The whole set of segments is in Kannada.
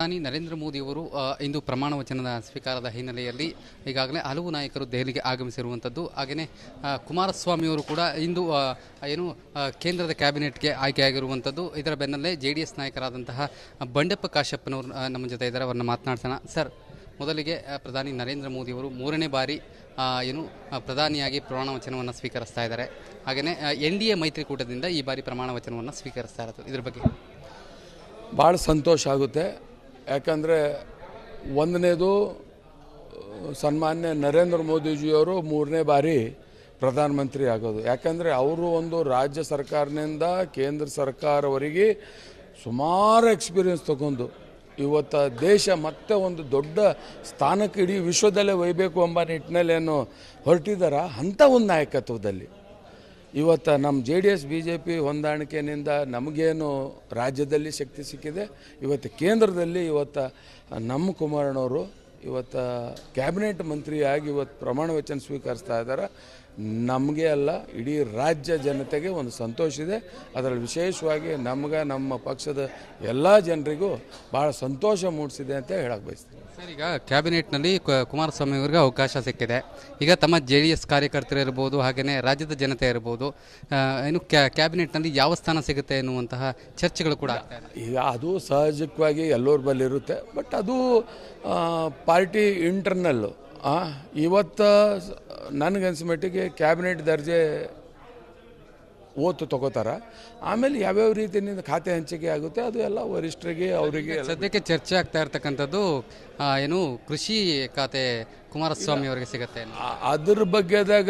ಪ್ರಧಾನಿ ನರೇಂದ್ರ ಮೋದಿಯವರು ಇಂದು ಪ್ರಮಾಣ ವಚನದ ಸ್ವೀಕಾರದ ಹಿನ್ನೆಲೆಯಲ್ಲಿ ಈಗಾಗಲೇ ಹಲವು ನಾಯಕರು ದೆಹಲಿಗೆ ಆಗಮಿಸಿರುವಂಥದ್ದು. ಹಾಗೆಯೇ ಕುಮಾರಸ್ವಾಮಿಯವರು ಕೂಡ ಇಂದು ಕೇಂದ್ರದ ಕ್ಯಾಬಿನೆಟ್ಗೆ ಆಯ್ಕೆಯಾಗಿರುವಂಥದ್ದು. ಇದರ ಬೆನ್ನಲ್ಲೇ JDS ನಾಯಕರಾದಂತಹ ಬಂಡೆಪ್ಪ ಕಾಶಪ್ಪನವರು ನಮ್ಮ ಜೊತೆ ಇದ್ದಾರೆ. ಅವರನ್ನು ಮಾತನಾಡ್ಸೋಣ. ಸರ್, ಮೊದಲಿಗೆ ಪ್ರಧಾನಿ ನರೇಂದ್ರ ಮೋದಿಯವರು 3ನೇ ಬಾರಿ ಪ್ರಧಾನಿಯಾಗಿ ಪ್ರಮಾಣ ವಚನವನ್ನು ಸ್ವೀಕರಿಸ್ತಾ ಇದ್ದಾರೆ. ಹಾಗೆಯೇ NDA ಮೈತ್ರಿಕೂಟದಿಂದ ಈ ಬಾರಿ ಪ್ರಮಾಣ ವಚನವನ್ನು ಸ್ವೀಕರಿಸ್ತಾ ಇರೋದು, ಇದ್ರ ಬಗ್ಗೆ ಭಾಳ ಸಂತೋಷ ಆಗುತ್ತೆ. ಯಾಕಂದರೆ ಒಂದನೇದು, ಸನ್ಮಾನ್ಯ ನರೇಂದ್ರ ಮೋದಿಜಿಯವರು 3ನೇ ಬಾರಿ ಪ್ರಧಾನಮಂತ್ರಿ ಆಗೋದು. ಯಾಕಂದರೆ ಅವರು ಒಂದು ರಾಜ್ಯ ಸರ್ಕಾರದಿಂದ ಕೇಂದ್ರ ಸರ್ಕಾರವರೆಗೆ ಸುಮಾರು ಎಕ್ಸ್ಪೀರಿಯನ್ಸ್ ತಗೊಂಡು ಇವತ್ತು ದೇಶ ಮತ್ತೆ ಒಂದು ದೊಡ್ಡ ಸ್ಥಾನಕ್ಕೆ ಇಡೀ ವಿಶ್ವದಲ್ಲೇ ಒಯ್ಯಬೇಕು ಎಂಬ ನಿಟ್ಟಿನಲ್ಲಿ ಏನು ಹೊರಟಿದ್ದಾರ, ಅಂಥ ಒಂದು ನಾಯಕತ್ವದಲ್ಲಿ ಇವತ್ತು ನಮ್ಮ JDS BJP ಹೊಂದಾಣಿಕೆಯಿಂದ ನಮಗೇನು ರಾಜ್ಯದಲ್ಲಿ ಶಕ್ತಿ ಸಿಕ್ಕಿದೆ, ಇವತ್ತು ಕೇಂದ್ರದಲ್ಲಿ ಇವತ್ತು ನಮ್ಮ ಕುಮಾರಣ್ಣವರು ಇವತ್ತು ಕ್ಯಾಬಿನೆಟ್ ಮಂತ್ರಿಯಾಗಿ ಇವತ್ತು ಪ್ರಮಾಣ ವಚನ ಸ್ವೀಕರಿಸ್ತಾ ಇದ್ದಾರೆ. ನಮಗೆ ಅಲ್ಲ, ಇಡೀ ರಾಜ್ಯ ಜನತೆಗೆ ಒಂದು ಸಂತೋಷ ಇದೆ. ಅದರಲ್ಲಿ ವಿಶೇಷವಾಗಿ ನಮ್ಗೆ, ನಮ್ಮ ಪಕ್ಷದ ಎಲ್ಲ ಜನರಿಗೂ ಭಾಳ ಸಂತೋಷ ಮೂಡಿಸಿದೆ ಅಂತ ಹೇಳಕ್ಕೆ ಬಯಸ್ತೀನಿ. ಸರ್, ಈಗ ಕ್ಯಾಬಿನೆಟ್ನಲ್ಲಿ ಕುಮಾರಸ್ವಾಮಿ ಅವರಿಗೆ ಅವಕಾಶ ಸಿಕ್ಕಿದೆ. ಈಗ ತಮ್ಮ JDS ಕಾರ್ಯಕರ್ತರು ಇರ್ಬೋದು, ಹಾಗೆಯೇ ರಾಜ್ಯದ ಜನತೆ ಇರ್ಬೋದು, ಏನು ಕ್ಯಾಬಿನೆಟ್ನಲ್ಲಿ ಯಾವ ಸ್ಥಾನ ಸಿಗುತ್ತೆ ಎನ್ನುವಂತಹ ಚರ್ಚೆಗಳು ಕೂಡ ಆಗ್ತಾ ಇದೆ. ಈಗ ಅದು ಸಹಜವಾಗಿ ಎಲ್ಲರ ಬಲ್ಲಿರುತ್ತೆ. ಬಟ್ ಅದು ಪಾರ್ಟಿ ಇಂಟರ್ನಲ್ಲು. ಇವತ್ತು ನನಗನ್ಸಿಮಟ್ಟಿಗೆ ಕ್ಯಾಬಿನೆಟ್ ದರ್ಜೆ ಓತು ತಗೋತಾರೆ. ಆಮೇಲೆ ಯಾವ್ಯಾವ ರೀತಿಯಿಂದ ಖಾತೆ ಹಂಚಿಕೆ ಆಗುತ್ತೆ ಅದು ಎಲ್ಲ ವರಿಷ್ಠರಿಗೆ, ಅವರಿಗೆ. ಸದ್ಯಕ್ಕೆ ಚರ್ಚೆ ಆಗ್ತಾ ಇರ್ತಕ್ಕಂಥದ್ದು ಕೃಷಿ ಖಾತೆ ಕುಮಾರಸ್ವಾಮಿ ಅವರಿಗೆ ಸಿಗುತ್ತೆ. ಅದ್ರ ಬಗ್ಗೆದಾಗ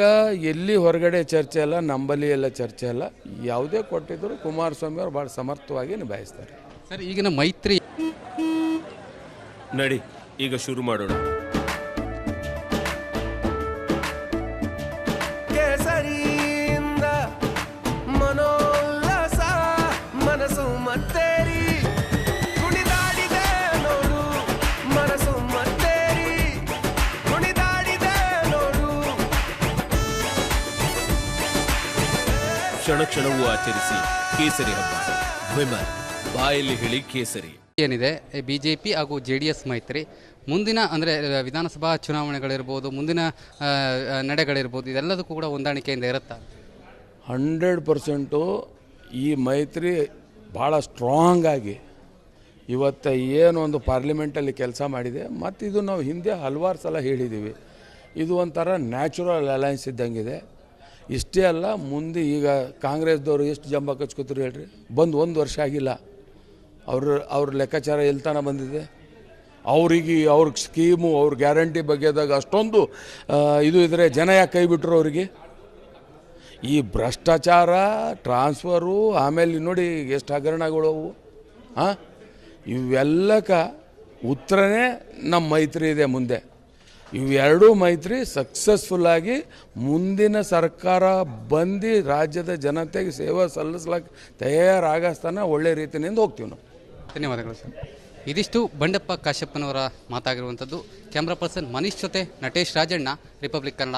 ಎಲ್ಲಿ ಹೊರಗಡೆ ಚರ್ಚೆ ಅಲ್ಲ, ನಂಬಲ್ಲಿ ಎಲ್ಲ ಚರ್ಚೆ ಅಲ್ಲ. ಯಾವುದೇ ಕೊಟ್ಟಿದ್ರು ಕುಮಾರಸ್ವಾಮಿ ಅವರು ಭಾಳ ಸಮರ್ಥವಾಗಿ ನಿಭಾಯಿಸ್ತಾರೆ. ಸರ್, ಈಗಿನ ಮೈತ್ರಿ ನಡಿ ಈಗ ಶುರು ಮಾಡೋಣ. ಕ್ಷಣ ಕ್ಷಣವೂ ಆಚರಿಸಿ ಕೇಸರಿ ಹಬ್ಬ. ವಿಮಲ್ ಬಾಯಲ್ಲಿ ಹೇಳಿ ಕೇಸರಿ. ಏನಿದೆ BJP ಹಾಗೂ JDS ಮೈತ್ರಿ ಮುಂದಿನ ಅಂದರೆ ವಿಧಾನಸಭಾ ಚುನಾವಣೆಗಳಿರ್ಬೋದು, ಮುಂದಿನ ನಡೆಗಳಿರ್ಬೋದು, ಇದೆಲ್ಲದಕ್ಕೂ ಕೂಡ ಹೊಂದಾಣಿಕೆಯಿಂದ ಇರುತ್ತಾ? 100% ಈ ಮೈತ್ರಿ ಭಾಳ ಸ್ಟ್ರಾಂಗ್ ಆಗಿ ಇವತ್ತು ಏನು ಒಂದು ಪಾರ್ಲಿಮೆಂಟಲ್ಲಿ ಕೆಲಸ ಮಾಡಿದೆ. ಮತ್ತು ಇದು ನಾವು ಹಿಂದೆ ಹಲವಾರು ಸಲ ಹೇಳಿದ್ದೀವಿ, ಇದು ಒಂಥರ ನ್ಯಾಚುರಲ್ ಅಲಯನ್ಸ್ ಇದ್ದಂಗಿದೆ. ಇಷ್ಟೇ ಅಲ್ಲ, ಮುಂದೆ ಈಗ ಕಾಂಗ್ರೆಸ್ದವರು ಎಷ್ಟು ಜಂಬ ಕಚ್ಕೋತಾರೆ ಹೇಳ್ರಿ. ಒಂದು ವರ್ಷ ಆಗಿಲ್ಲ, ಅವ್ರ ಲೆಕ್ಕಾಚಾರ ಎಲ್ತಾನ ಬಂದಿದೆ. ಅವ್ರ ಸ್ಕೀಮು, ಅವ್ರ ಗ್ಯಾರಂಟಿ ಬಗ್ಗೆದಾಗ ಅಷ್ಟೊಂದು ಇದು ಇದ್ದರೆ ಜನ ಯಾಕೆ ಕೈ ಬಿಟ್ಟರು ಅವರಿಗೆ? ಈ ಭ್ರಷ್ಟಾಚಾರ, ಟ್ರಾನ್ಸ್ಫರು, ಆಮೇಲೆ ನೋಡಿ ಎಷ್ಟು ಹಗರಣಗಳು ಅವು. ಇವೆಲ್ಲಕ್ಕೆ ಉತ್ತರನೇ ನಮ್ಮ ಮೈತ್ರಿ ಇದೆ ಮುಂದೆ. ಇವೆರಡೂ ಮೈತ್ರಿ ಸಕ್ಸಸ್ಫುಲ್ಲಾಗಿ ಮುಂದಿನ ಸರ್ಕಾರ ಬಂದು ರಾಜ್ಯದ ಜನತೆಗೆ ಸೇವೆ ಸಲ್ಲಿಸ್ಲಿಕ್ಕೆ ತಯಾರಾಗಸ್ತಾನೆ ಒಳ್ಳೆ ರೀತಿಯಿಂದ ಹೋಗ್ತೀವಿ ನಾವು. ಧನ್ಯವಾದಗಳು ಸರ್. ಇದಿಷ್ಟು ಬಂಡೆಪ್ಪ ಕಾಶಪ್ಪನವರ ಮಾತಾಗಿರುವಂಥದ್ದು. ಕ್ಯಾಮ್ರಾ ಪರ್ಸನ್ ಮನೀಶ್ ಜೊತೆ ನಟೇಶ್ ರಾಜಣ್ಣ, ರಿಪಬ್ಲಿಕ್ ಕನ್ನಡ.